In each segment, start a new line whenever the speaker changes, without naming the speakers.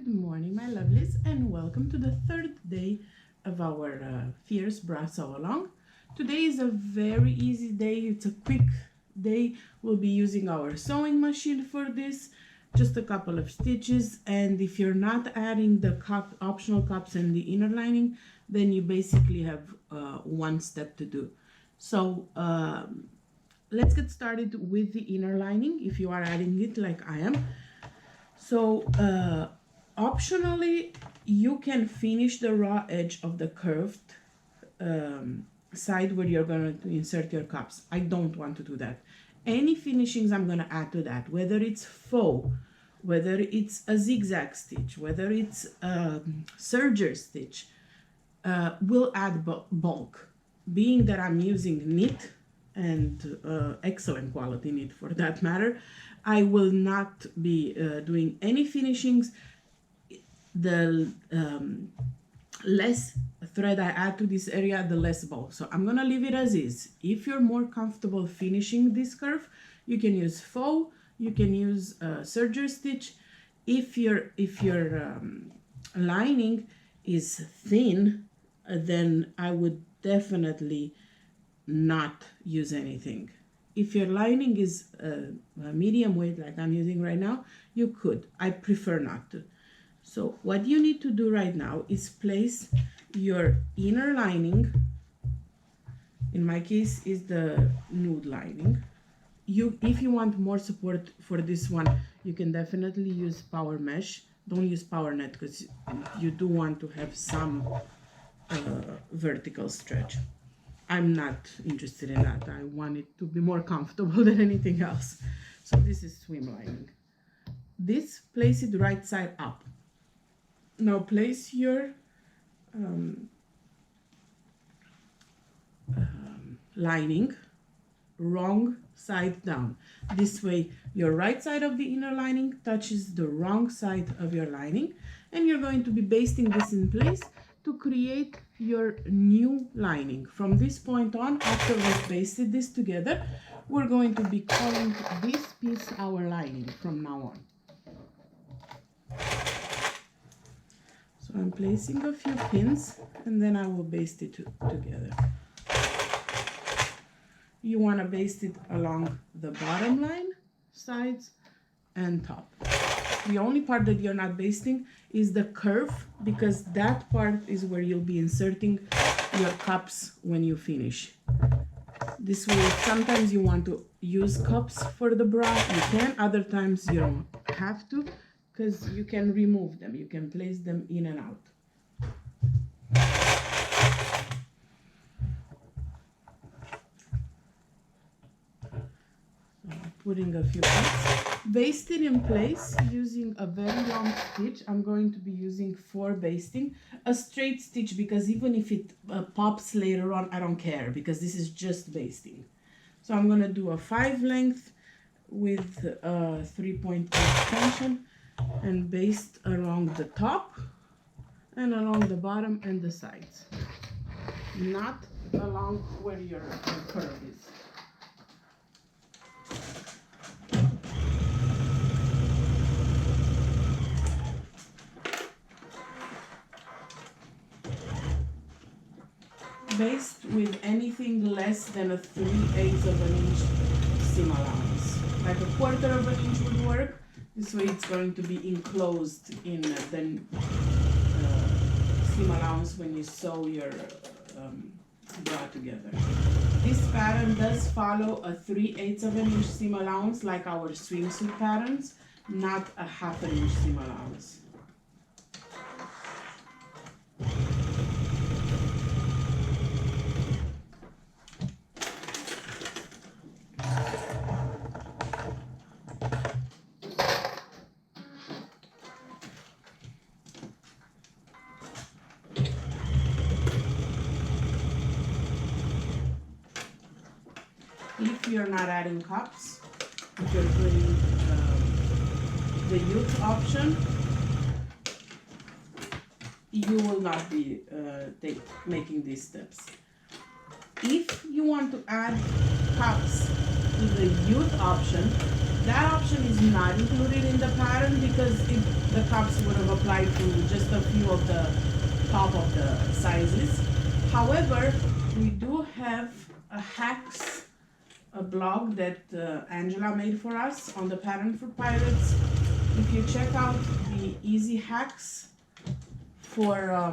Good morning, my lovelies, and welcome to the third day of our Fierce Bra Sew Along. Today is a very easy day. It's a quick day. We'll be using our sewing machine for this. Just a couple of stitches, and if you're not adding the optional cups and the inner lining, then you basically have one step to do. So let's get started with the inner lining if you are adding it like I am. So optionally, you can finish the raw edge of the curved side where you're going to insert your cups. I don't want to do that. Any finishings I'm going to add to that, whether it's faux, whether it's a zigzag stitch, whether it's a serger stitch, will add bulk. Being that I'm using knit and excellent quality knit for that matter, I will not be doing any finishings. The less thread I add to this area, the less bulk. So I'm gonna leave it as is. If you're more comfortable finishing this curve, you can use faux, you can use serger stitch. If your lining is thin, then I would definitely not use anything. If your lining is a medium weight like I'm using right now, you could. I prefer not to. So what you need to do right now is place your inner lining, in my case is the nude lining. If you want more support for this one, you can definitely use power mesh. Don't use power net because you do want to have some vertical stretch. I'm not interested in that. I want it to be more comfortable than anything else. So this is swim lining. This, place it right side up. Now place your lining wrong side down. This way your right side of the inner lining touches the wrong side of your lining, and you're going to be basting this in place to create your new lining. From this point on, after we've basted this together, we're going to be calling this piece our lining from now on. So I'm placing a few pins and then I will baste it together. You want to baste it along the bottom line, sides, and top. The only part that you're not basting is the curve, because that part is where you'll be inserting your cups when you finish. This way, sometimes you want to use cups for the bra, you can. Other times you don't have to, because you can remove them. You can place them in and out. Putting a few cups, baste it in place using a very long stitch. I'm going to be using for basting a straight stitch, because even if it pops later on, I don't care, because this is just basting. So I'm going to do a 5 length with 3.8 tension and baste along the top and along the bottom and the sides, not along where your curve is. Baste with anything less than a 3/8 of an inch seam allowance. Like a 1/4 of an inch would work. This way it's going to be enclosed in the seam allowance when you sew your bra together. This pattern does follow a 3/8 of an inch seam allowance like our swimsuit patterns, not a 1/2 inch seam allowance. If you're not adding cups, if you're doing the youth option, you will not be making these steps. If you want to add cups to the youth option, that option is not included in the pattern because the cups would have applied to just a few of the top of the sizes. However, we do have a hacks blog that Angela made for us on the Pattern for Pilots. If you check out the easy hacks for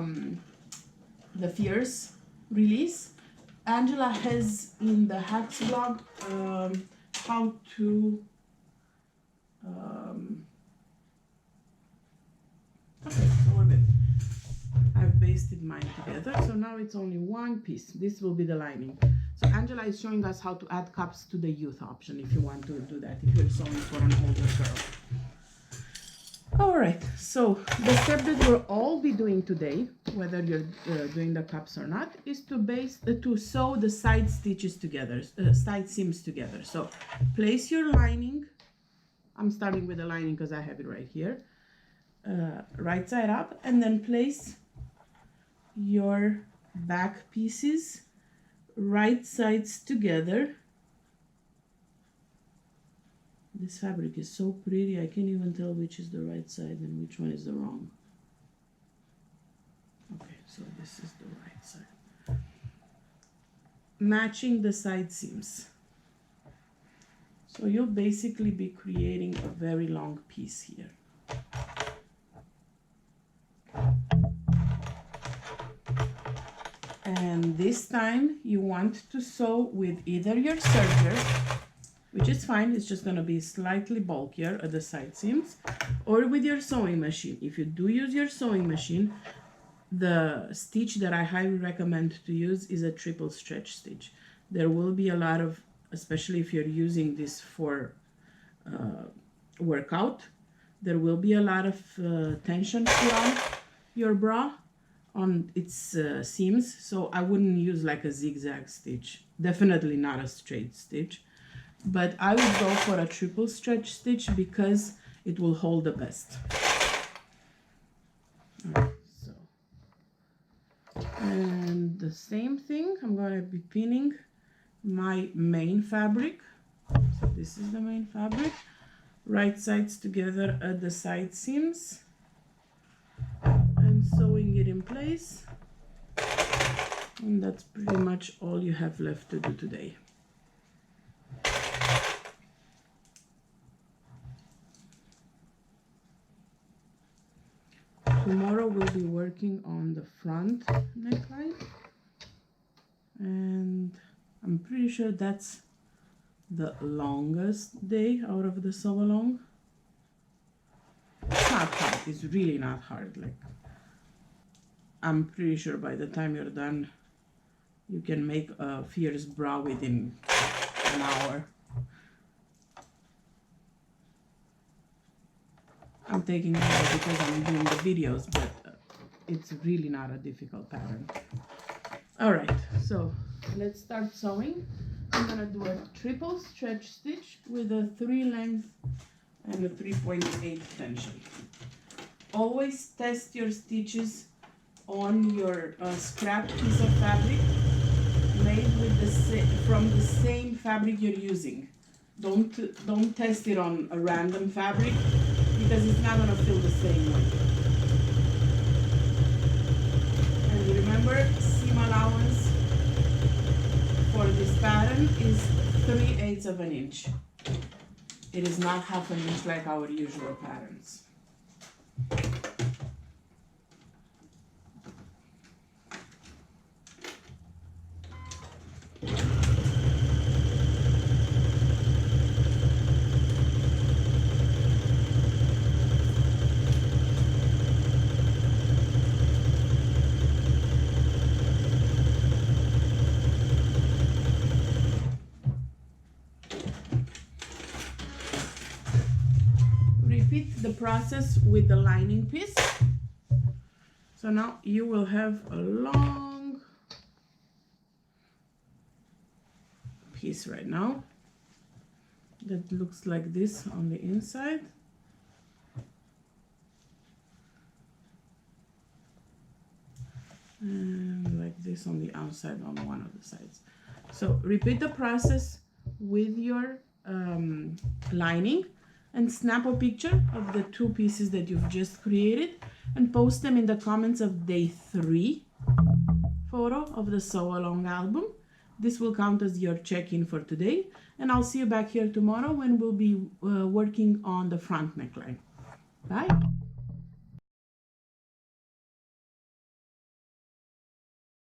the Fierce release, Angela has in the hacks blog how to okay, so we're good. I've basted mine together, so now it's only one piece. This will be the lining. So Angela is showing us how to add cups to the youth option if you want to do that, if you're sewing for an older girl. All right, so the step that we'll all be doing today, whether you're doing the cups or not, is to sew the side stitches together, side seams together. So place your lining. I'm starting with the lining because I have it right here. Right side up, and then place your back pieces right sides together. This fabric is so pretty, I can't even tell which is the right side and which one is the wrong. Okay, so this is the right side. Matching the side seams. So you'll basically be creating a very long piece here. And this time you want to sew with either your serger, which is fine, it's just going to be slightly bulkier at the side seams, or with your sewing machine. If you do use your sewing machine, the stitch that I highly recommend to use is a triple stretch stitch. There will be a lot of, especially if you're using this for workout, there will be a lot of tension throughout your bra on its seams, so I wouldn't use like a zigzag stitch, definitely not a straight stitch, but I would go for a triple stretch stitch because it will hold the best. Alright, so, and the same thing, I'm going to be pinning my main fabric. So this is the main fabric, right sides together at the side seams, and sewing it in place. And that's pretty much all you have left to do today. Tomorrow we'll be working on the front neckline, and I'm pretty sure that's the longest day out of the sew along. It's not hard, it's really not hard. Like, I'm pretty sure by the time you're done, you can make a fierce bra within an hour. I'm taking it out because I'm doing the videos, but it's really not a difficult pattern. All right, so let's start sewing. I'm gonna do a triple stretch stitch with a 3 length and a 3.8 tension. Always test your stitches on your scrap piece of fabric made with from the same fabric you're using. Don't test it on a random fabric because it's not gonna feel the same way. And remember, seam allowance for this pattern is 3/8 of an inch. It is not 1/2 an inch like our usual patterns. Repeat the process with the lining piece. So now you will have a long piece right now that looks like this on the inside. And like this on the outside on one of the sides. So repeat the process with your lining. and snap a picture of the 2 pieces that you've just created and post them in the comments of day 3 photo of the sew along album. This will count as your check-in for today, and I'll see you back here tomorrow when we'll be working on the front neckline. Bye.